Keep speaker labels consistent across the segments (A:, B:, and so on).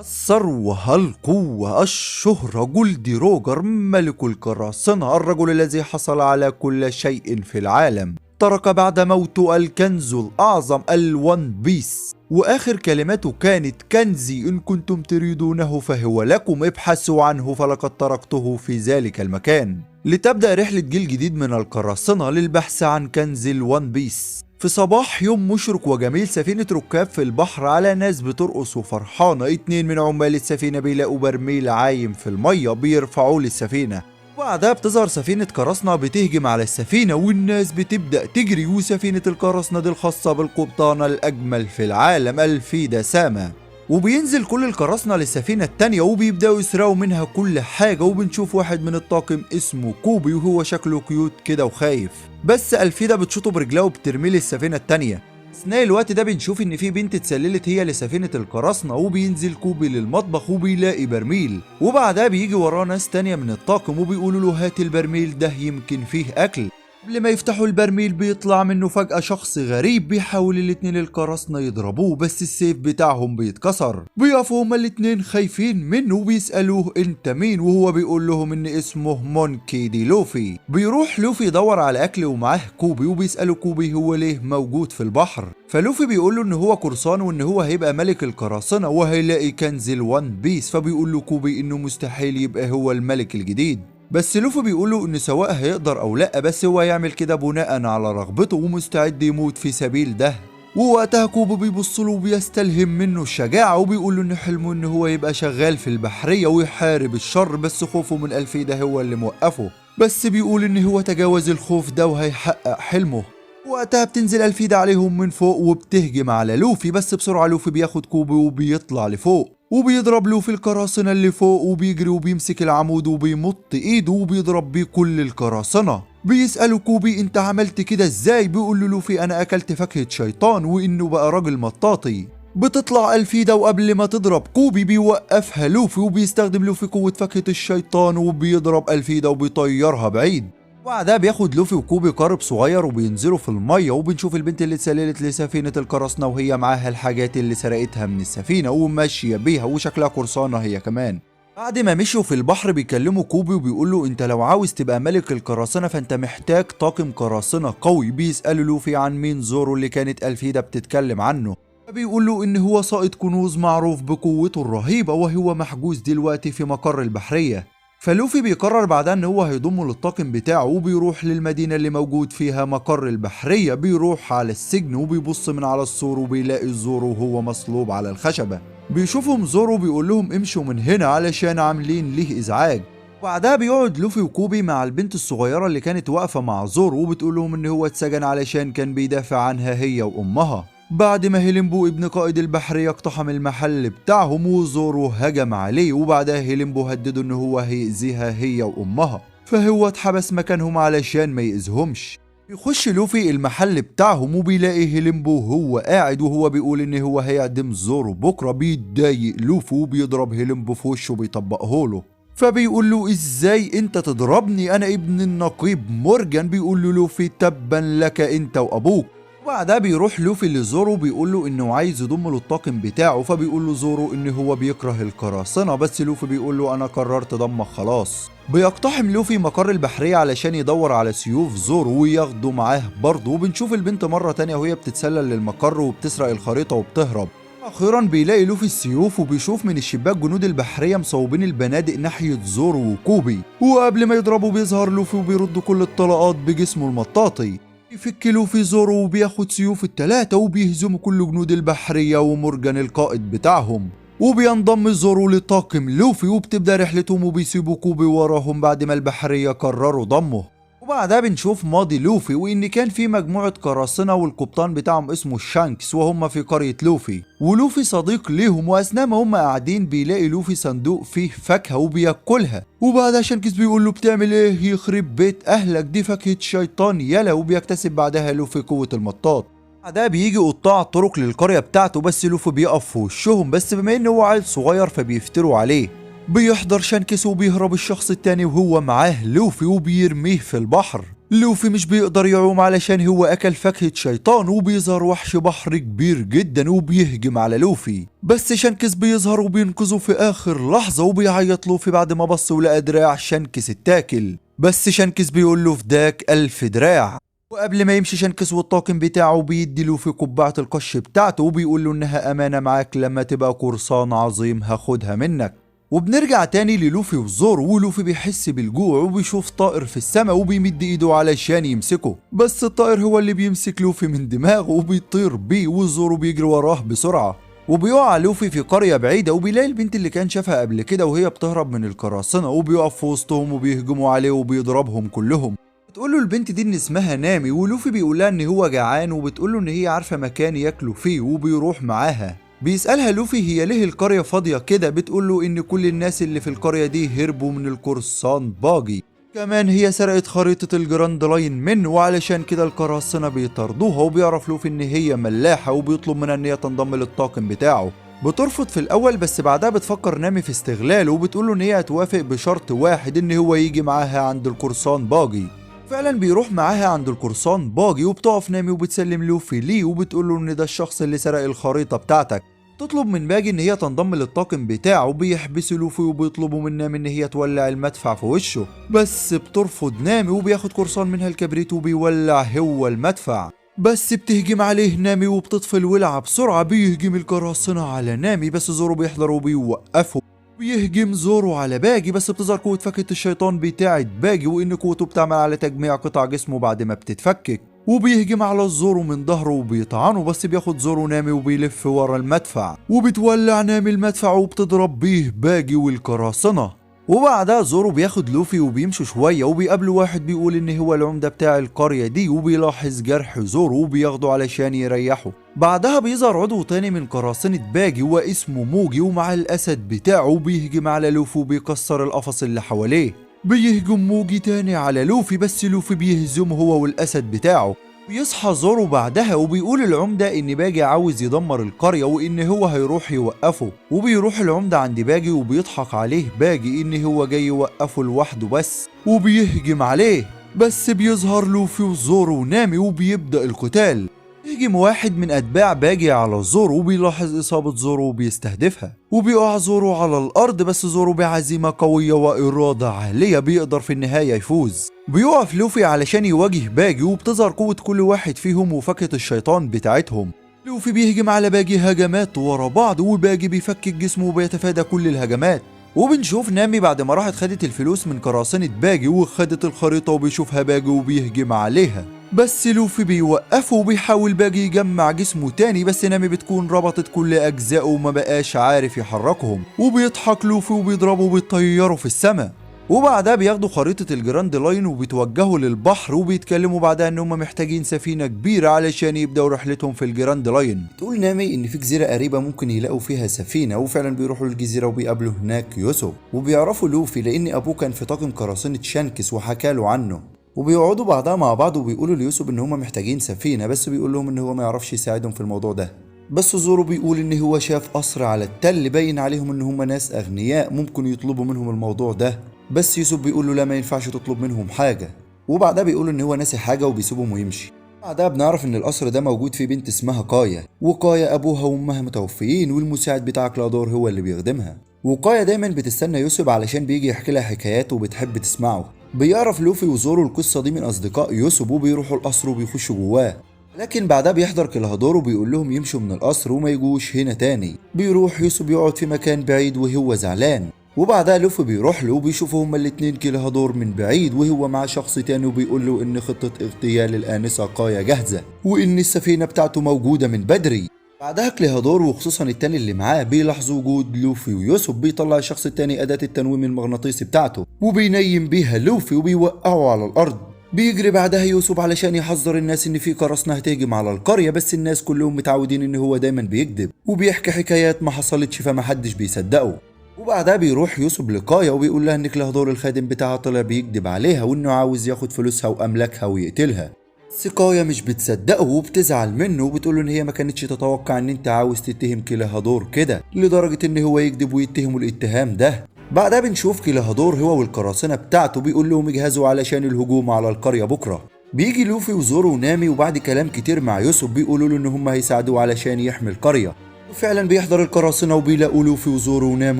A: الثروة، القوة، الشهرة، جولدي روجر ملك القراصنة، الرجل الذي حصل على كل شيء في العالم، ترك بعد موته الكنز الأعظم الون بيس، وآخر كلماته كانت: كنزي إن كنتم تريدونه فهو لكم، ابحثوا عنه فلقد تركته في ذلك المكان. لتبدأ رحلة جيل جديد من القراصنة للبحث عن كنز الون بيس. في صباح يوم مشرق وجميل، سفينة ركاب في البحر على ناس بترقص وفرحانة. 2 من عمال السفينة بيلاقوا برميل عايم في المية بيرفعوه للسفينة، وبعدها بتظهر سفينة قراصنة بتهجم على السفينة، والناس بتبدأ تجري. وسفينة القراصنة دي الخاصة بالقبطانة الأجمل في العالم الفيدا ساما، وبينزل كل القراصنة للسفينة التانية وبيبدأوا يسرقوا منها كل حاجة. وبنشوف واحد من الطاقم اسمه كوبي وهو شكله كيوت كده وخايف، بس الفيدا بتشوطه برجلها وبترميه للسفينة التانية. اثناء الوقت ده بنشوف ان في بنت اتسللت هي لسفينة القراصنة، وبينزل كوبي للمطبخ وبيلاقي برميل، وبعدها بيجي وراه ناس تانية من الطاقم وبيقولوا له هات البرميل ده يمكن فيه اكل. قبل ما يفتحوا البرميل بيطلع منه فجأة شخص غريب، بيحاول الاتنين القراصنة يضربوه بس السيف بتاعهم بيتكسر. بيقفوا هما الاتنين خايفين منه وبيسألوه انت مين، وهو بيقول لهم ان اسمه مونكي دي لوفي. بيروح لوفي يدور على اكل ومعاه كوبي، وبيسأله كوبي هو ليه موجود في البحر. فلوفي بيقول له ان هو قرصان وان هو هيبقى ملك القراصنة وهيلاقي كنز الون بيس. فبيقول له كوبي انه مستحيل يبقى هو الملك الجديد، بس لوفي بيقوله ان سواء هيقدر او لا، بس هو يعمل كده بناء على رغبته ومستعد يموت في سبيل ده. ووقتها كوبي بيبصله وبيستلهم منه الشجاعة، وبيقول له ان حلمه ان هو يبقى شغال في البحرية ويحارب الشر، بس خوفه من الفيدا هو اللي موقفه. بس بيقول ان هو تجاوز الخوف ده وهيحقق حلمه. وقتها بتنزل الفيدا عليهم من فوق وبتهجم على لوفي، بس بسرعة لوفي بياخد كوبي وبيطلع لفوق وبيضرب لوفي القراصنة اللي فوق، وبيجري وبيمسك العمود وبيمط ايده وبيضرب بيه كل القراصنة. بيسألوا كوبي انت عملت كده ازاي؟ بيقول له لوفي انا اكلت فاكهة شيطان وانه بقى راجل مطاطي. بتطلع الفيدا وقبل ما تضرب كوبي بيوقفها لوفي، وبيستخدم لوفي قوة فاكهة الشيطان وبيضرب الفيدا وبيطيرها بعيد. وبعدها بياخد لوفي وكوبي قارب صغير وبينزلوا في الميه، وبنشوف البنت اللي اتسللت لسفينه القراصنه وهي معاها الحاجات اللي سرقتها من السفينه وماشيه بيها وشكلها قرصانه هي كمان. بعد ما مشوا في البحر بيكلموا كوبي وبيقول له انت لو عاوز تبقى ملك القراصنه فانت محتاج طاقم قراصنه قوي. بيسالوا لوفي عن مين زورو اللي كانت الفيدا بتتكلم عنه، فبيقول له ان هو سائق كنوز معروف بقوته الرهيبه وهو محجوز دلوقتي في مقر البحريه. فلوفي بيقرر بعدها ان هو هيضمه للطاقم بتاعه وبيروح للمدينة اللي موجود فيها مقر البحرية. بيروح على السجن وبيبص من على السور وبيلاقي زورو وهو مصلوب على الخشبة. بيشوفهم زورو بيقول لهم امشوا من هنا علشان عاملين ليه ازعاج. وبعدها بيقعد لوفي وكوبي مع البنت الصغيرة اللي كانت واقفة مع زورو وبتقول لهم ان هو اتسجن علشان كان بيدافع عنها هي وامها، بعد ما هيلمبو ابن قائد البحرية اقتحم المحل بتاعهم وزورو هجم عليه. وبعدها هيلمبو هدده ان هو هيأذيها هي وامها، فهو اتحبس مكانهم علشان ما يأذهمش. بيخش لوفي المحل بتاعهم وبيلاقي هيلمبو هو قاعد وهو بيقول ان هو هيعدم زورو بكره. بيتضايق لوفي وبيضرب هيلمبو في وشه وبيطبقه له، فبيقول له ازاي انت تضربني انا ابن النقيب مورجان. بيقول له لوفي تبا لك انت وابوك. وبعدها بيروح لوفي لزورو بيقول له انه عايز يضمه للطاقم بتاعه، فبيقول له زورو ان هو بيكره القراصنة، بس لوفي بيقول له انا قررت ضمك خلاص. بيقتحم لوفي مقر البحرية علشان يدور على سيوف زورو وياخده معاه برضه. وبنشوف البنت مرة تانية وهي بتتسلل للمقر وبتسرق الخريطة وبتهرب. اخيرا بيلاقي لوفي السيوف وبيشوف من الشباك جنود البحرية مصوبين البنادق ناحية زورو وكوبي، وقبل ما يضربوا بيظهر لوفي وبيرد كل الطلقات بجسمه المطاطي. بيفك لوفي زورو وبياخد سيوف التلاتة وبيهزموا كل جنود البحرية ومورجان القائد بتاعهم. وبينضم زورو لطاقم لوفي وبتبدأ رحلتهم وبيسيبوا كوبي وراهم بعد ما البحرية قرروا ضمه. وبعدها بنشوف ماضي لوفي وإن كان في مجموعة قراصنة والقبطان بتاعهم اسمه شانكس وهم في قرية لوفي، ولوفي صديق ليهم. وأثناء ما هم قاعدين بيلاقي لوفي صندوق فيه فاكهة وبياكلها. وبعدها شانكس بيقول له بتعمل ايه؟ يخرب بيت أهلك دي فاكهة شيطان يلا. وبيكتسب بعدها لوفي قوة المطاط. بعدها بيجي قطاع الطرق للقرية بتاعته، بس لوفي بيقف في وشهم، بس بما إن هو عيل صغير فبيفتروا عليه. بيحضر شانكس وبيهرب الشخص التاني وهو معاه لوفي وبيرميه في البحر. لوفي مش بيقدر يعوم علشان هو أكل فاكهة شيطان، وبيظهر وحش بحر كبير جدا وبيهجم على لوفي، بس شانكس بيظهر وبينقذه في آخر لحظة، وبيعيط لوفي بعد ما بص ولقى دراع شانكس اتاكل، بس شانكس بيقول له فداك 1000 دراع. وقبل ما يمشي شانكس والطاقم بتاعه بيدي لوفي قبعة القش بتاعته، وبيقول له إنها أمانة معاك، لما تبقى قرصان عظيم هاخدها منك. وبنرجع تاني للوفي وزورو، ولوفي بيحس بالجوع وبيشوف طائر في السماء وبيمد ايده علشان يمسكه، بس الطائر هو اللي بيمسك لوفي من دماغه وبيطير بيه، وزورو بيجري وراه بسرعة. وبيقع لوفي في قرية بعيدة، وبيلاقي البنت اللي كان شافها قبل كده وهي بتهرب من القراصنة، وبيقف في وسطهم وبيهجموا عليه وبيضربهم كلهم. بتقوله البنت دي ان اسمها نامي، ولوفي بيقولها ان هو جعان، وبتقوله ان هي عارفة مكان ياكلوا فيه وبيروح معاها. بيسألها لوفي هي ليه القرية فاضية كده، بتقوله ان كل الناس اللي في القرية دي هربوا من القرصان باجي، كمان هي سرقت خريطة الجراند لاين منه، وعلشان كده القراصنة بيطاردوها. وبيعرف لوفي ان هي ملاحة، وبيطلب منها ان هي تنضم للطاقم بتاعه. بترفض في الاول، بس بعدها بتفكر نامي في استغلاله، وبتقوله ان هي هتوافق بشرط واحد، ان هو يجي معاها عند القرصان باجي. فعلا بيروح معاها عند القرصان باجي، وبتقف نامي وبتسلم لوفي ليه، وبتقوله ان ده الشخص اللي سرق الخريطة بتاعتك. تطلب من باجي ان هي تنضم للطاقم بتاعه، بيحبسوا لوفي وبيطلبوا من نامي ان هي تولع المدفع في وشه، بس بترفض نامي، وبياخد قرصان منها الكبريت وبيولع هو المدفع. بس بتهجم عليه نامي وبتطفي الولعة بسرعة. بيهجم القراصنة على نامي، بس زورو بيحضر وبيوقفه. بيهجم زورو على باجي، بس بتظهر قوة فكة الشيطان بتاعت باجي، وإن قوته بتعمل على تجميع قطع جسمه بعد ما بتتفكك. وبيهجم على زورو من ظهره وبيطعنه، بس بياخد زورو نامي وبيلف ورا المدفع، وبتولع نامي المدفع وبتضرب بيه باجي والقراصنة. وبعدها زورو بياخد لوفي وبيمشوا شوية، وبيقابله واحد بيقول ان هو العمدة بتاع القرية دي، وبيلاحظ جرح زورو وبياخده علشان يريحه. بعدها بيظهر عضو تاني من قراصنة باجي واسمه موجي، ومع الاسد بتاعه، وبيهجم على لوفي وبيكسر القفص اللي حواليه. بيهجم موجي تاني على لوفي، بس لوفي بيهزمه هو والاسد بتاعه. بيصحى زورو بعدها، وبيقول العمدة ان باجي عاوز يدمر القرية وان هو هيروح يوقفه. وبيروح العمدة عند باجي، وبيضحك عليه باجي ان هو جاي يوقفه لوحده بس، وبيهجم عليه. بس بيظهر لوفي وزورو ونامي وبيبدأ القتال. يهجم واحد من أتباع باجي على زورو، وبيلاحظ إصابة زورو وبيستهدفها، وبيقع زورو على الأرض، بس زورو بعزيمة قوية وإرادة عالية بيقدر في النهاية يفوز. بيقف لوفي علشان يواجه باجي، وبتظهر قوة كل واحد فيهم وفكة الشيطان بتاعتهم. لوفي بيهجم على باجي هجمات ورا بعض، وباجي بيفكك جسمه وبيتفادى كل الهجمات. وبنشوف نامي بعد ما راحت خدت الفلوس من قراصنة باجي وخدت الخريطة، وبيشوفها باجي وبيهجم عليها، بس لوفي بيوقفه وبيحاول باجي يجمع جسمه تاني، بس نامي بتكون ربطت كل أجزائه وما بقاش عارف يحركهم. وبيضحك لوفي وبيضربه وبيطيره في السماء. وبعدها بياخدوا خريطة الجراند لاين وبيتوجهوا للبحر، وبيتكلموا بعدها ان هم محتاجين سفينة كبيرة علشان يبدأوا رحلتهم في الجراند لاين. تقول نامي ان في جزيرة قريبة ممكن يلاقوا فيها سفينة، وفعلا بيروحوا للجزيرة وبيقابلوا هناك يوسف، وبيعرفوا لوفي لان ابوه كان في طاقم قراصنة شانكس وحكاله عنه. وبيقعدوا بعدها مع بعض، وبيقولوا ليوسف ان هم محتاجين سفينة، بس بيقول لهم ان هو ما يعرفش يساعدهم في الموضوع ده. بس زورو بيقول ان هو شاف قصر على التل باين عليهم ان هم ناس اغنياء ممكن يطلبوا منهم الموضوع ده، بس يوسف بيقول له لا، ما ينفعش تطلب منهم حاجة. وبعدها بيقول ان هو ناسي حاجة وبيسيبهم ويمشي. بعدها بنعرف ان القصر ده موجود فيه بنت اسمها كايا، وكايا ابوها وامها متوفيين، والمساعد بتاع كلادور هو اللي بيخدمها. وكايا دايما بتستنى يوسف علشان بيجي يحكي لها حكايات وبتحب تسمعه. بيعرف لوفي وزورو القصة دي من اصدقاء يوسف، وبيروحوا القصر وبيخشوا جواه. لكن بعدها بيحضر كلهادور وبيقول لهم يمشوا من القصر وما يجوش هنا تاني. بيروح يوسف يقعد في مكان بعيد وهو زعلان. وبعدها لوفي بيروح له وبيشوفوا هما الاتنين كلهادور من بعيد وهو مع شخص تاني، وبيقول له ان خطة اغتيال الآنسة كايا جاهزة، وان السفينة بتاعته موجودة من بدري. بعدها كليهادور وخصوصا التاني اللي معاه بيلاحظوا وجود لوفي ويوسف. بيطلع الشخص التاني أداة التنويم المغناطيسي بتاعته وبينيم بيها لوفي وبيوقعه على الأرض. بيجري بعدها يوسف علشان يحذر الناس ان في قراصنة هتهجم على القرية، بس الناس كلهم متعودين ان هو دايما بيكذب وبيحكي حكايات ما حصلتش فمحدش بيصدقه. وبعدها بيروح يوسف لكايا وبيقول لها ان كلهادور الخادم بتاعها طلع بيكذب عليها وانه عاوز ياخد فلوسها واملاكها ويقتلها. بس كايا مش بتصدقه وبتزعل منه وبتقوله ان هي ما كانتش تتوقع ان انت عاوز تتهم كلهادور كده لدرجة ان هو يكذب ويتهمه الاتهام ده. بعدها بنشوف كليهادور هو والقراصنة بتاعته بيقول لهم يجهزوا علشان الهجوم على القرية بكرة. بيجي لوفي وزورو ونامي وبعد كلام كتير مع يوسف بيقولوا له ان هم هيساعدوه علشان يحمي القرية. وفعلا بيحضر القراصنة وبيلاقوا لوفي وزورو ونامي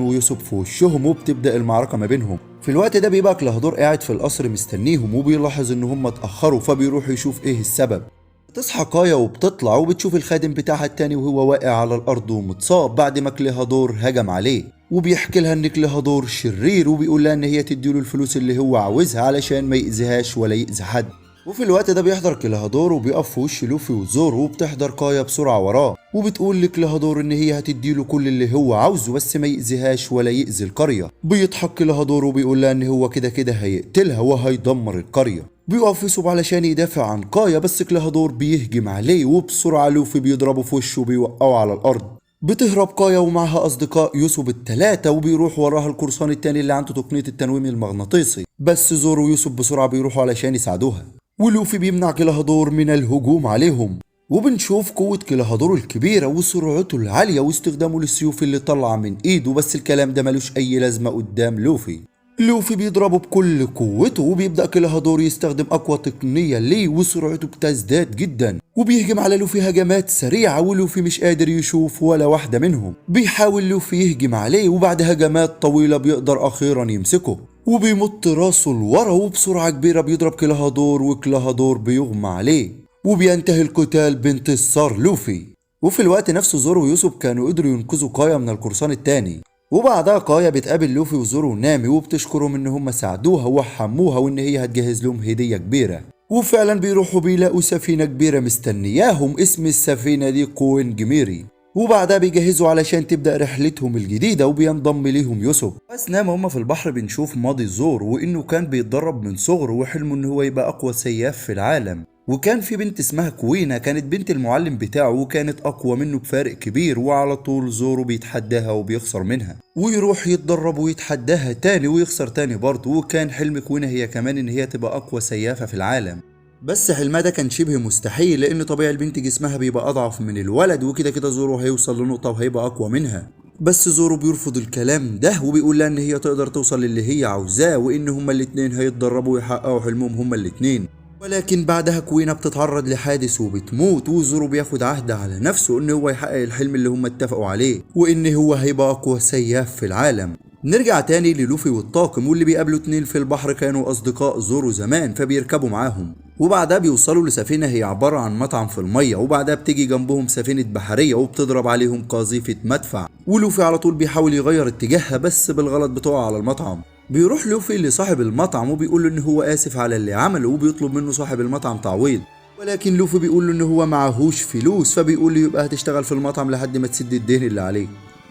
A: ويوسف في وشهم وبتبدأ المعركة ما بينهم. في الوقت ده بيبقى كليهادور قاعد في القصر مستنيهم وبيلاحظ ان هم اتأخروا فبيروح يشوف ايه السبب. بتصحى كايا وبتطلع وبتشوف الخادم بتاعها التاني وهو واقع على الارض ومتصاب بعد ما كليهادور هجم عليه، وبيحكي لها ان كليهادور شرير وبيقول لها ان هي تديله الفلوس اللي هو عاوزها علشان ما يأذيهاش ولا يأذي حد. وفي الوقت ده بيحضر كليهادور وبيقف في وش لوفي وزورو وبتحضر كايا بسرعة وراه وبتقول لكليهادور ان هي هتديله كل اللي هو عاوزه بس ما يأذيهاش ولا يأذي القرية. بيضحك كليهادور وبيقول لها ان هو كده كده هيقتلها وهيدمر القرية. بيقف يوسف علشان يدافع عن كايا بس كليهادور بيهجم عليه وبسرعة لوفي بيضربه في وشه وبيوقعه على الأرض. بتهرب كايا ومعها أصدقاء يوسف التلاتة وبيروح وراها القرصان التاني اللي عنده تقنية التنويم المغناطيسي، بس زورو ويوسف بسرعة بيروحوا علشان يساعدوها، ولوفي بيمنع كليهادور من الهجوم عليهم. وبنشوف قوة كليهادور الكبيرة وسرعته العالية واستخدامه للسيوف اللي طالعة من ايده، بس الكلام ده ملوش أي لازمة قدام لوفي. لوفي بيضربه بكل قوته وبيبدأ كليهادور يستخدم أقوى تقنية ليه وسرعته بتزداد جدا وبيهجم على لوفي هجمات سريعة ولوفي مش قادر يشوف ولا واحدة منهم. بيحاول لوفي يهجم عليه وبعد هجمات طويلة بيقدر أخيرا يمسكه وبيمط راسه لورا وبسرعة كبيرة بيضرب كليهادور وكليهادور بيغمى عليه وبينتهي القتال بانتصار لوفي. وفي الوقت نفسه زورو ويوسف كانوا قدروا ينقذوا كايا من القرصان التاني، وبعدها كايا بتقابل لوفي وزورو ونامي وبتشكرهم ان هم ساعدوها وحموها وان هي هتجهز لهم هدية كبيرة. وفعلا بيروحوا بيلاقوا سفينة كبيرة مستنياهم، اسم السفينة دي كوين جميري، وبعدها بيجهزوا علشان تبدأ رحلتهم الجديدة وبينضم ليهم يوسف. أثناء ما هم في البحر بنشوف ماضي زورو وإنه كان بيتدرب من صغره وحلمه إن هو يبقى أقوى سياف في العالم، وكان في بنت اسمها كوينة كانت بنت المعلم بتاعه وكانت أقوى منه بفارق كبير، وعلى طول زورو بيتحداها وبيخسر منها ويروح يتدرب ويتحداها تاني ويخسر تاني برضه، وكان حلم كوينة هي كمان إن هي تبقى أقوى سيافة في العالم. بس حلمها ده كان شبه مستحيل لأن طبيعي البنت جسمها بيبقى أضعف من الولد، وكده كده زورو هيوصل لنقطة وهيبقى أقوى منها. بس زورو بيرفض الكلام ده وبيقول لها إن هي تقدر توصل للي هي عاوزاه وإن هما الاتنين هيتدربوا ويحققوا حلمهم هما الاتنين. ولكن بعدها كوينة بتتعرض لحادث وبتموت، وزورو بياخد عهد على نفسه إن هو يحقق الحلم اللي هما اتفقوا عليه وإن هو هيبقى أقوى سياف في العالم. نرجع تاني للوفي والطاقم واللي بيقابلوا اتنين في البحر كانوا أصدقاء زورو زمان فبيركبوا معاهم، وبعدها بيوصلوا لسفينة هي عبارة عن مطعم في المية، وبعدها بتيجي جنبهم سفينة بحرية وبتضرب عليهم قاذيفة مدفع، ولوفي على طول بيحاول يغير اتجاهها بس بالغلط بتقع على المطعم. بيروح لوفي لصاحب المطعم وبيقول له ان هو اسف على اللي عمله وبيطلب منه صاحب المطعم تعويض، ولكن لوفي بيقول له ان هو معهوش فلوس فبيقول له يبقى هتشتغل في المطعم لحد ما تسد الدين اللي عليه.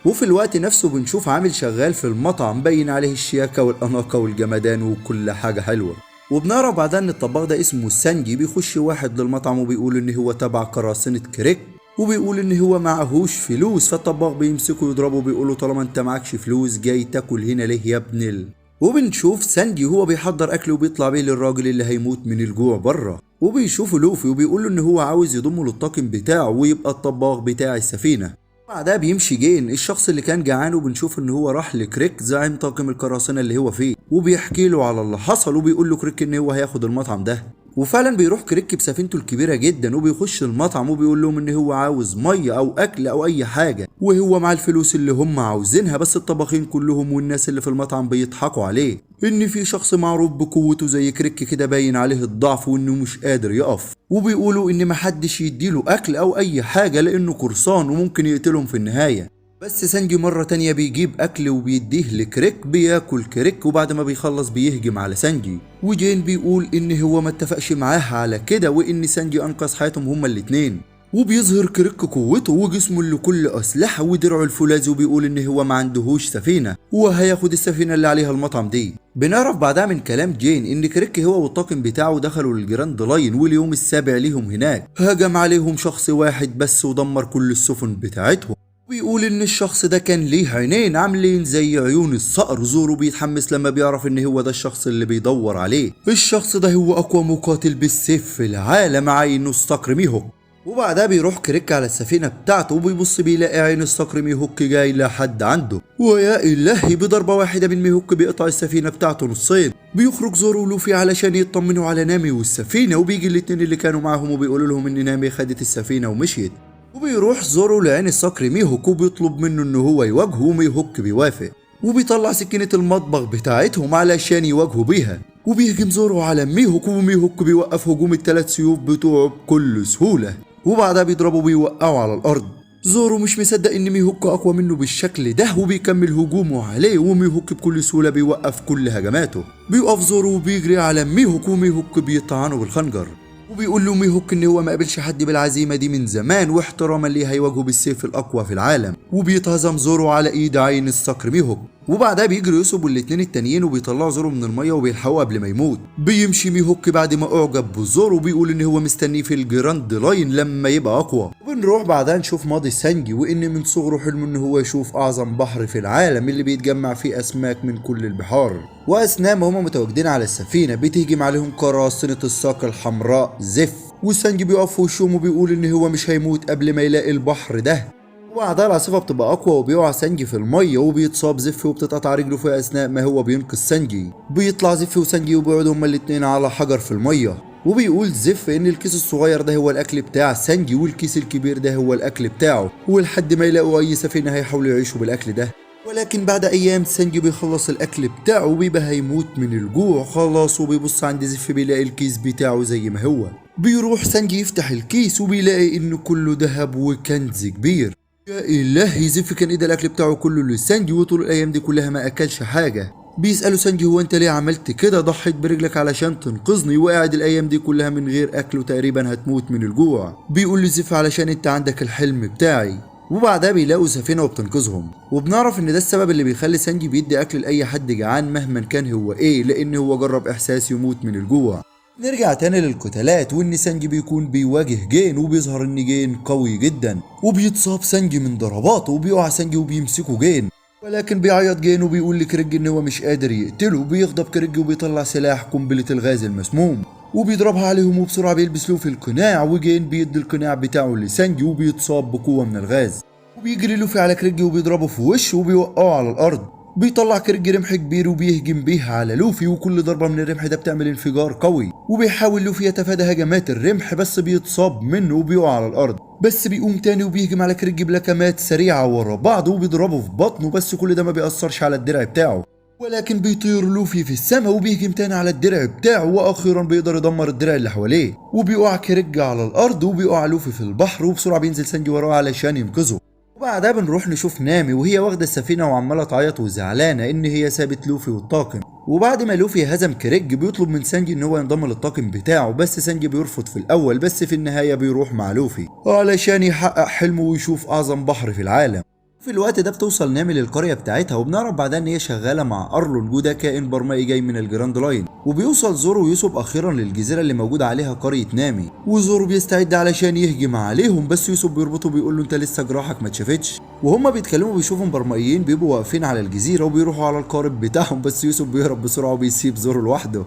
A: وفي الوقت نفسه بنشوف عامل شغال في المطعم باين عليه الشياكة والأناقة والجمدان وكل حاجة حلوة، وبنعرف بعدها ان الطباخ ده اسمه سانجي. بيخش واحد للمطعم وبيقول ان هو تبع قراصنة كريك وبيقول ان هو معهوش فلوس، فالطباخ بيمسكه يضربه وبيقول له طالما انت معكش فلوس جاي تاكل هنا ليه يا ابن وبنشوف سانجي هو بيحضر اكل وبيطلع بيه للراجل اللي هيموت من الجوع بره، وبيشوفه لوفي وبيقول له ان هو عاوز يضمه للطاقم بتاعه ويبقى الطباخ بتاع السفينة. بعدها بيمشي جين الشخص اللي كان جعان وبنشوف ان هو راح لكريك زعيم طاقم القراصنة اللي هو فيه وبيحكي له على اللي حصل وبيقول له كريك ان هو هياخد المطعم ده، وفعلا بيروح كريك بسفينته الكبيرة جدا وبيخش المطعم وبيقول لهم ان هو عاوز مية او اكل او اي حاجة وهو مع الفلوس اللي هم عاوزينها، بس الطباخين كلهم والناس اللي في المطعم بيضحكوا عليه ان في شخص معروف بقوته زي كريك كده باين عليه الضعف وانه مش قادر يقف، وبيقولوا ان محدش يديله اكل او اي حاجة لانه قرصان وممكن يقتلهم في النهاية. بس سانجي مرة تانية بيجيب أكل وبيديه لكريك بياكل كريك، وبعد ما بيخلص بيهجم على سانجي، وجين بيقول إن هو ما اتفقش معاها على كده وإن سانجي أنقذ حياتهم هما الاتنين، وبيظهر كريك قوته وجسمه اللي كله أسلحة ودرعه الفولاذي وبيقول إن هو ما عندهوش سفينة وهياخد السفينة اللي عليها المطعم دي. بنعرف بعدها من كلام جين إن كريك هو والطاقم بتاعه دخلوا للجراند لاين واليوم السابع ليهم هناك هجم عليهم شخص واحد بس ودمر كل السفن بتاعتهم، بيقول ان الشخص ده كان ليه عينين عاملين زي عيون الصقر. زورو بيتحمس لما بيعرف ان هو ده الشخص اللي بيدور عليه. الشخص ده هو اقوى مقاتل بالسيف في العالم عينه الصقر ميهوك، وبعدها بيروح كريك على السفينة بتاعته وبيبص بيلاقي عين الصقر ميهوك جاي لحد عنده، ويا إلهي بضربة واحدة من ميهوك بيقطع السفينة بتاعته نصين. بيخرج زورو ولوفي علشان يطمنوا على نامي والسفينة، وبيجي الاتنين اللي كانوا معاهم وبيقولوا لهم إن نامي خدت السفينة ومشيت. وبيروح زورو لعين الصقر ميهوك وبيطلب منه إن هو يواجهه، وميهوك بيوافق وبيطلع سكينة المطبخ بتاعتهم علشان يواجهوا بيها. وبيهجم زورو على ميهوك، وميهوك بيوقف هجوم ال3 سيوف بتوعه بكل سهولة، وبعدها بيضربوا بيوقعوا على الأرض. زورو مش مصدق إن ميهوك أقوى منه بالشكل ده، وبيكمل هجومه عليه، وميهوك بكل سهولة بيوقف كل هجماته. بيقف زورو وبيجري على ميهوك، وميهوك بيطعنه بالخنجر، وبيقول له ميهوك ان هو ما قابلش حد بالعزيمه دي من زمان، واحتراما ليه هيواجهه بالسيف الاقوى في العالم. وبيتهزم زورو على ايد عين الصقر ميهوك، وبعدها بيجري يوسف والاتنين التانيين وبيطلعوا زورو من الميه وبيلحقوه قبل ما يموت. بيمشي ميهوك بعد ما اعجب بزورو وبيقول ان هو مستنيه في الجراند لاين لما يبقى اقوى. وبنروح بعدها نشوف ماضي سانجي، وان من صغره حلمه ان هو يشوف اعظم بحر في العالم اللي بيتجمع فيه اسماك من كل البحار. واثناء ما هما متواجدين على السفينه بتهجم عليهم قراصنه الساق الحمراء زف، وسانجي بيقف في وشهم وبيقول ان هو مش هيموت قبل ما يلاقي البحر ده. وبعدها العاصفه بتبقى اقوى وبيقع سانجي في الميه، وبيتصاب زف وبتتقطع رجله في اثناء ما هو بينقذ سانجي. بيطلع زف وسانجي وبيقعدوا هما الاتنين على حجر في الميه، وبيقول زف ان الكيس الصغير ده هو الاكل بتاع سانجي والكيس الكبير ده هو الاكل بتاعه، ولحد ما يلاقوا اي سفينه هيحاولوا يعيشوا بالاكل ده. ولكن بعد ايام سانجي بيخلص الاكل بتاعه وبيبقى هيموت من الجوع خلاص، وبيبص عند زف بيلاقي الكيس بتاعه زي ما هو. بيروح سانجي يفتح الكيس وبيلاقي انه كله ذهب وكنز كبير. يا الهي، زف كان ايه الاكل بتاعه كله لسانجي، وطول الايام دي كلها ما اكلش حاجه. بيسألوا سانجي هو انت ليه عملت كده، ضحيت برجلك علشان تنقذني وقاعد الايام دي كلها من غير اكل وتقريبا هتموت من الجوع. بيقول له زف علشان انت عندك الحلم بتاعي. وبعدها بيلاقوا سفينة وبتنقذهم، وبنعرف ان ده السبب اللي بيخلي سانجي بيدي اكل لاي حد جعان مهما كان هو ايه، لان هو جرب احساس يموت من الجوع. نرجع تاني للقتالات، وان سانجي بيكون بيواجه جين، وبيظهر ان جين قوي جدا، وبيتصاب سانجي من ضرباته، وبيقع سانجي وبيمسكه جين، ولكن بيعيط جين وبيقول لكريج ان هو مش قادر يقتله. وبيغضب كريج وبيطلع سلاح قنبلة الغاز المسموم وبيضربها عليهم، وبسرعة بيلبس لوفي القناع، وجين بيدي القناع بتاعه لسانجي وبيتصاب بقوة من الغاز. وبيجري لوفي على كريج وبيضربه في وشه وبيوقعه على الأرض. بيطلع كريج رمح كبير وبيهجم بيه على لوفي، وكل ضربة من الرمح ده بتعمل انفجار قوي. وبيحاول لوفي يتفادى هجمات الرمح بس بيتصاب منه وبيقع على الأرض، بس بيقوم تاني وبيهجم على كريج بلكمات سريعة ورا بعض وبيضربه في بطنه، بس كل ده ما بيأثرش على الدرع بتاعه. ولكن بيطير لوفي في السماء وبيهجم تاني على الدرع بتاعه، واخيرا بيقدر يدمر الدرع اللي حواليه. وبيقع كريج على الارض وبيقع لوفي في البحر، وبسرعه بينزل سانجي وراه علشان ينقذه. وبعدها بنروح نشوف نامي وهي واخده السفينه وعماله تعيط وزعلانه ان هي سابت لوفي والطاقم. وبعد ما لوفي هزم كريج بيطلب من سانجي ان هو ينضم للطاقم بتاعه، بس سانجي بيرفض في الاول، بس في النهايه بيروح مع لوفي علشان يحقق حلمه ويشوف اعظم بحر في العالم. في الوقت ده بتوصل نامي للقرية بتاعتها، وبنعرف بعدها ان هي شغالة مع ارلون، وده كائن برمائي جاي من الجراند لاين. وبيوصل زورو ويوسف اخيرا للجزيرة اللي موجود عليها قرية نامي، وزورو بيستعد علشان يهجم عليهم، بس يوسف بيربطه بيقول له انت لسه جراحك ما اتشافتش. وهما بيتكلموا بيشوفهم برمائيين بيبقوا واقفين على الجزيرة وبيروحوا على القارب بتاعهم، بس يوسف بيهرب بسرعة وبيسيب زورو لوحده.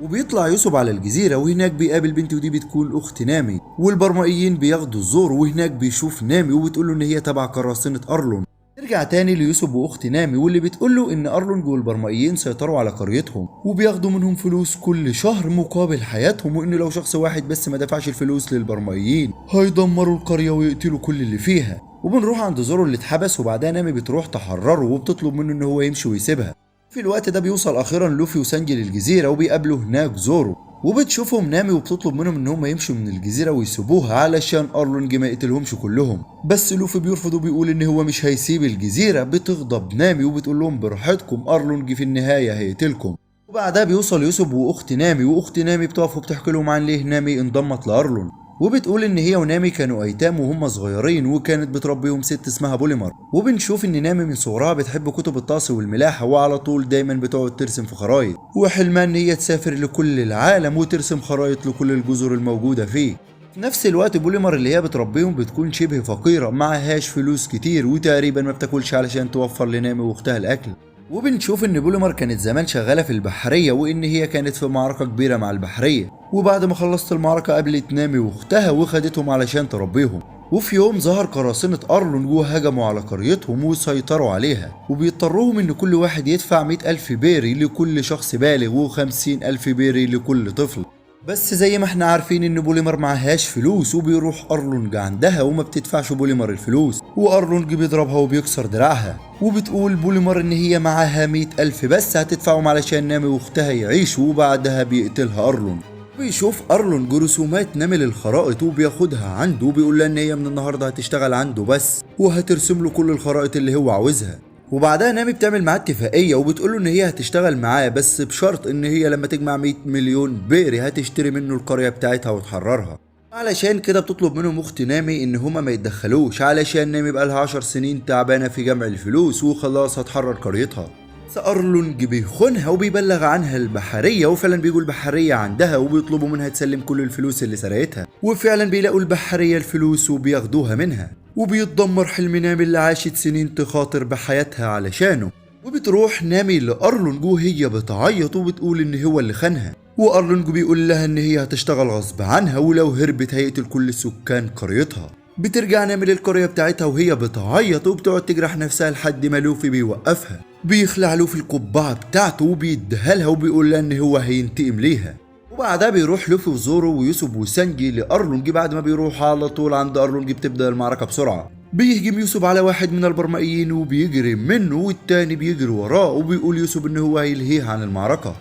A: وبيطلع يوسف على الجزيرة، وهناك بيقابل بنت ودي بتكون أخت نامي، والبرمائيين بياخدوا زورو، وهناك بيشوف نامي وبتقوله إن هي تبع قراصنة أرلون. نرجع تاني ليوسف واخت نامي، واللي بتقوله ان ارلونج والبرمائيين سيطروا على قريتهم وبياخدوا منهم فلوس كل شهر مقابل حياتهم، وان لو شخص واحد بس ما دفعش الفلوس للبرمائيين هيدمروا القريه ويقتلوا كل اللي فيها. وبنروح عند زورو اللي اتحبس، وبعدها نامي بتروح تحرره وبتطلب منه ان هو يمشي ويسيبها. في الوقت ده بيوصل اخيرا لوفي وسانجي للجزيره وبيقابلوا هناك زورو، وبتشوفهم نامي وبتطلب منهم ان هم يمشوا من الجزيره ويسيبوها علشان ارلونج ما يقتلهمش كلهم، بس لوفي بيرفض وبيقول ان هو مش هيسيب الجزيره. بتغضب نامي وبتقول لهم براحتكم، ارلونج في النهايه هيقتلكم. وبعدها بيوصل يوسف واخت نامي، واخت نامي بتقف وبتحكي لهم عن ليه نامي انضمت لارلون، وبتقول ان هي ونامي كانوا ايتام وهم صغيرين، وكانت بتربيهم ست اسمها بوليمر. وبنشوف ان نامي من صغرها بتحب كتب الطقس والملاحه، وعلى طول دايما بتقعد ترسم في خرايط، وحلمها ان هي تسافر لكل العالم وترسم خرايط لكل الجزر الموجوده فيه. في نفس الوقت بوليمر اللي هي بتربيهم بتكون شبه فقيره، معهاش فلوس كتير، وتقريبا ما بتاكلش علشان توفر لنامي واختها الاكل. وبنشوف ان بوليمر كانت زمان شغالة في البحرية وان هي كانت في معركة كبيرة مع البحرية، وبعد ما خلصت المعركة قابلت نامي واختها وخدتهم علشان تربيهم. وفي يوم ظهر قراصنة أرلونج وهجموا على قريتهم وسيطروا عليها، وبيضطروهم ان كل واحد يدفع 100,000 بيري لكل شخص بالغ و50,000 بيري لكل طفل. بس زي ما احنا عارفين ان بوليمر معهاش فلوس، وبيروح أرلونج عندها وما بتدفعش بوليمر الفلوس، وأرلونج بيضربها وبيكسر دراعها، وبتقول بوليمر ان هي معاها 100,000 بس هتدفعهم علشان نامي واختها يعيشوا، وبعدها بيقتلها أرلونج. بيشوف أرلونج رسومات نامي للخرائط وبياخدها عنده، وبيقول لها ان هي من النهارده هتشتغل عنده بس، وهترسم له كل الخرائط اللي هو عاوزها. وبعدها نامي بتعمل معاه اتفاقيه وبتقول له ان هي هتشتغل معاه بس بشرط ان هي لما تجمع 100 مليون بيري هتشتري منه القريه بتاعتها وتحررها. علشان كده بتطلب منهم اخت نامي ان هما ما يتدخلوش، علشان نامي بقالها 10 سنين تعبانه في جمع الفلوس وخلاص هتحرر قريتها. بس أرلونج بيخونها وبيبلغ عنها البحرية، وفعلا بيجوا البحرية عندها وبيطلبوا منها تسلم كل الفلوس اللي سرقتها، وفعلا بيلاقوا البحرية الفلوس وبياخدوها منها، وبيتدمر حلم نامي اللي عاشت سنين تخاطر بحياتها علشانه. وبتروح نامي لأرلونج وهي بتعيط وبتقول ان هو اللي خانها، وأرلونج بيقول لها ان هي هتشتغل غصب عنها ولو هربت هيقتل كل سكان قريتها. بترجع نامي للقرية بتاعتها وهي بتعيط وبتقعد تجرح نفسها لحد ما لوفي بيوقفها، بيخلع لوفي القبعة بتاعته وبيديها لها وبيقول لها ان هو هينتقم ليها. وبعدها بيروح لوفي وزورو ويوسف وسانجي لأرلونج. بعد ما بيروح على طول عند أرلونج بتبدأ المعركة بسرعة. بيهجم يوسف على واحد من البرمائيين وبيجري منه، والتاني بيجري وراه وبيقول يوسف ان هو هيلهيه عن المعركة.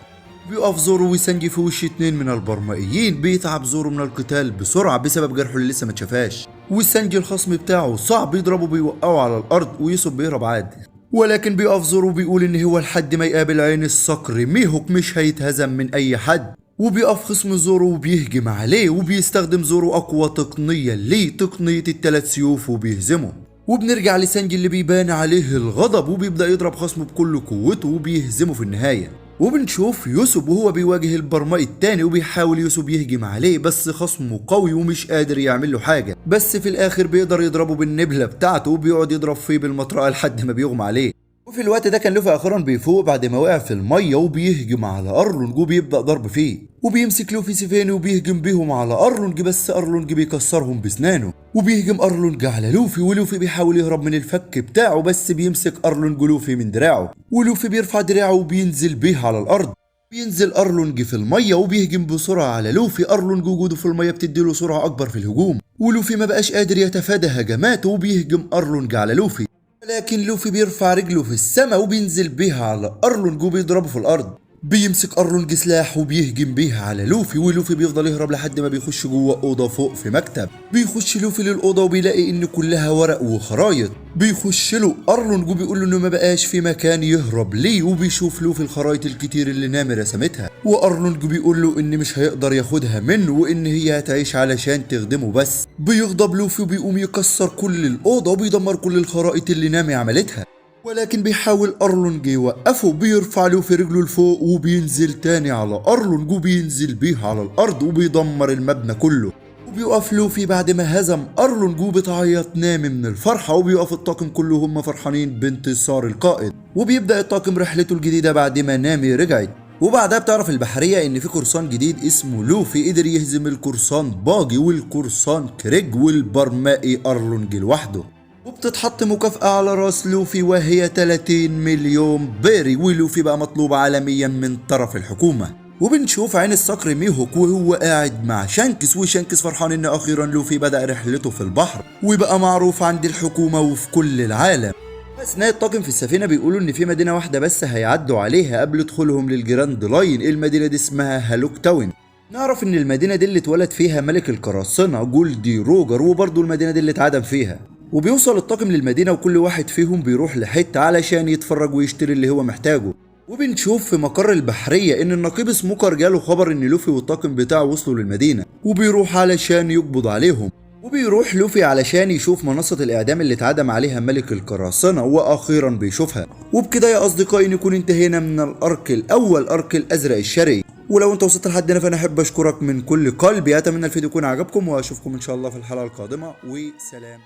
A: بيقف زورو وسانجي في وش 2 من البرمائيين. بيتعب زورو من القتال بسرعة بسبب جرحه اللي لسه ما اتشافاش، وسانجي الخصم بتاعه صعب يضربه بيوقعه على الأرض، ويوسف بيهرب عادي. ولكن بيقف زورو وبيقول ان هو لحد ما يقابل عين الصقر ميهوك مش هيتهزم من اي حد. وبيقف خصم زورو وبيهجم عليه، وبيستخدم زورو اقوى تقنية ليه، تقنية ال3 سيوف، وبيهزمه. وبنرجع لسانجي اللي بيبان عليه الغضب وبيبدأ يضرب خصمه بكل قوته وبيهزمه في النهاية. وبنشوف يوسف وهو بيواجه البرمائي التاني وبيحاول يوسف يهجم عليه، بس خصمه قوي ومش قادر يعمل له حاجة، بس في الاخر بيقدر يضربه بالنبلة بتاعته وبيقعد يضرب فيه بالمطرقة لحد ما بيغمى عليه. وفي الوقت ده كان لوفي اخيرا بيفوق بعد ما وقع في الميه، وبيهجم على أرلونج وبيبدأ ضرب فيه، وبيمسك لوفي سيفين وبيهجم بيهم على أرلونج، بس أرلونج بيكسرهم بسنانه. وبيهجم أرلونج على لوفي، ولوفي بيحاول يهرب من الفك بتاعه، بس بيمسك أرلونج لوفي من دراعه، ولوفي بيرفع دراعه وبينزل بيه على الأرض. بينزل أرلونج في الميه وبيهجم بسرعه على لوفي. أرلونج وجوده في الميه بتديله سرعه اكبر في الهجوم، ولوفي ما بقاش قادر يتفادى هجماته وبيهجم أرلونج على لوفي. لكن لوفي بيرفع رجله في السماء وبينزل بيها على أرلونج وبيضربه في الأرض. بيمسك أرلونج سلاح وبيهجم بيها على لوفي، ولوفي بيفضل يهرب لحد ما بيخش جوه أوضة فوق في مكتب. بيخش لوفي للأوضة وبيلاقي إن كلها ورق وخرايط. بيخش له أرلونج وبيقول له إنه ما بقاش في مكان يهرب ليه، وبيشوف لوفي الخرايط الكتير اللي نامي رسمتها، وأرلونج بيقول له إن مش هيقدر ياخدها منه وإن هي هتعيش علشان تخدمه بس. بيغضب لوفي وبيقوم يكسر كل الأوضة وبيدمر كل الخرائط اللي نامي عملتها، ولكن بيحاول أرلونج يوقفه. بيرفع لوفي رجله لفوق وبينزل تاني على أرلونج وبينزل بيه على الأرض وبيدمر المبنى كله. وبيقف لوفي بعد ما هزم أرلونج وبتعيط نامي من الفرحة، وبيقف الطاقم كله هم فرحانين بانتصار القائد. وبيبدأ الطاقم رحلته الجديدة بعد ما نامي رجعت. وبعدها بتعرف البحرية ان في قرصان جديد اسمه لوفي قدر يهزم القرصان باجي والقرصان كريج والبرمائي أرلونج لوحده. وبتتحط مكافأة على راس لوفي وهي 30 مليون بيري، ولوفي بقى مطلوب عالميا من طرف الحكومة. وبنشوف عين الصقر ميهوك وهو قاعد مع شانكس، وشانكس فرحان ان اخيرا لوفي بدأ رحلته في البحر وبقى معروف عند الحكومة وفي كل العالم. اثناء الطاقم في السفينة بيقولوا ان في مدينة واحدة بس هيعدوا عليها قبل دخولهم للجراند لاين. المدينة دي اسمها هالوك تاون. نعرف ان المدينة دي اللي اتولد فيها ملك القراصنة جولدي روجر، وبرضه المدينة دي اللي اتعدم فيها. وبيوصل الطاقم للمدينة وكل واحد فيهم بيروح لحتة علشان يتفرج ويشتري اللي هو محتاجه. وبنشوف في مقر البحرية ان النقيب سموكر جاله خبر ان لوفي والطاقم بتاعه وصلوا للمدينة، وبيروح علشان يقبض عليهم. وبيروح لوفي علشان يشوف منصة الاعدام اللي اتعدم عليها ملك القراصنة، واخيرا بيشوفها. وبكده يا اصدقائي نكون انتهينا من الارك الاول، ارك الازرق الشرقي. ولو انت وصلت لحد هنا فانا احب اشكرك من كل قلبي. اتمنى الفيديو يكون عجبكم، واشوفكم ان شاء الله في الحلقة القادمة، وسلام.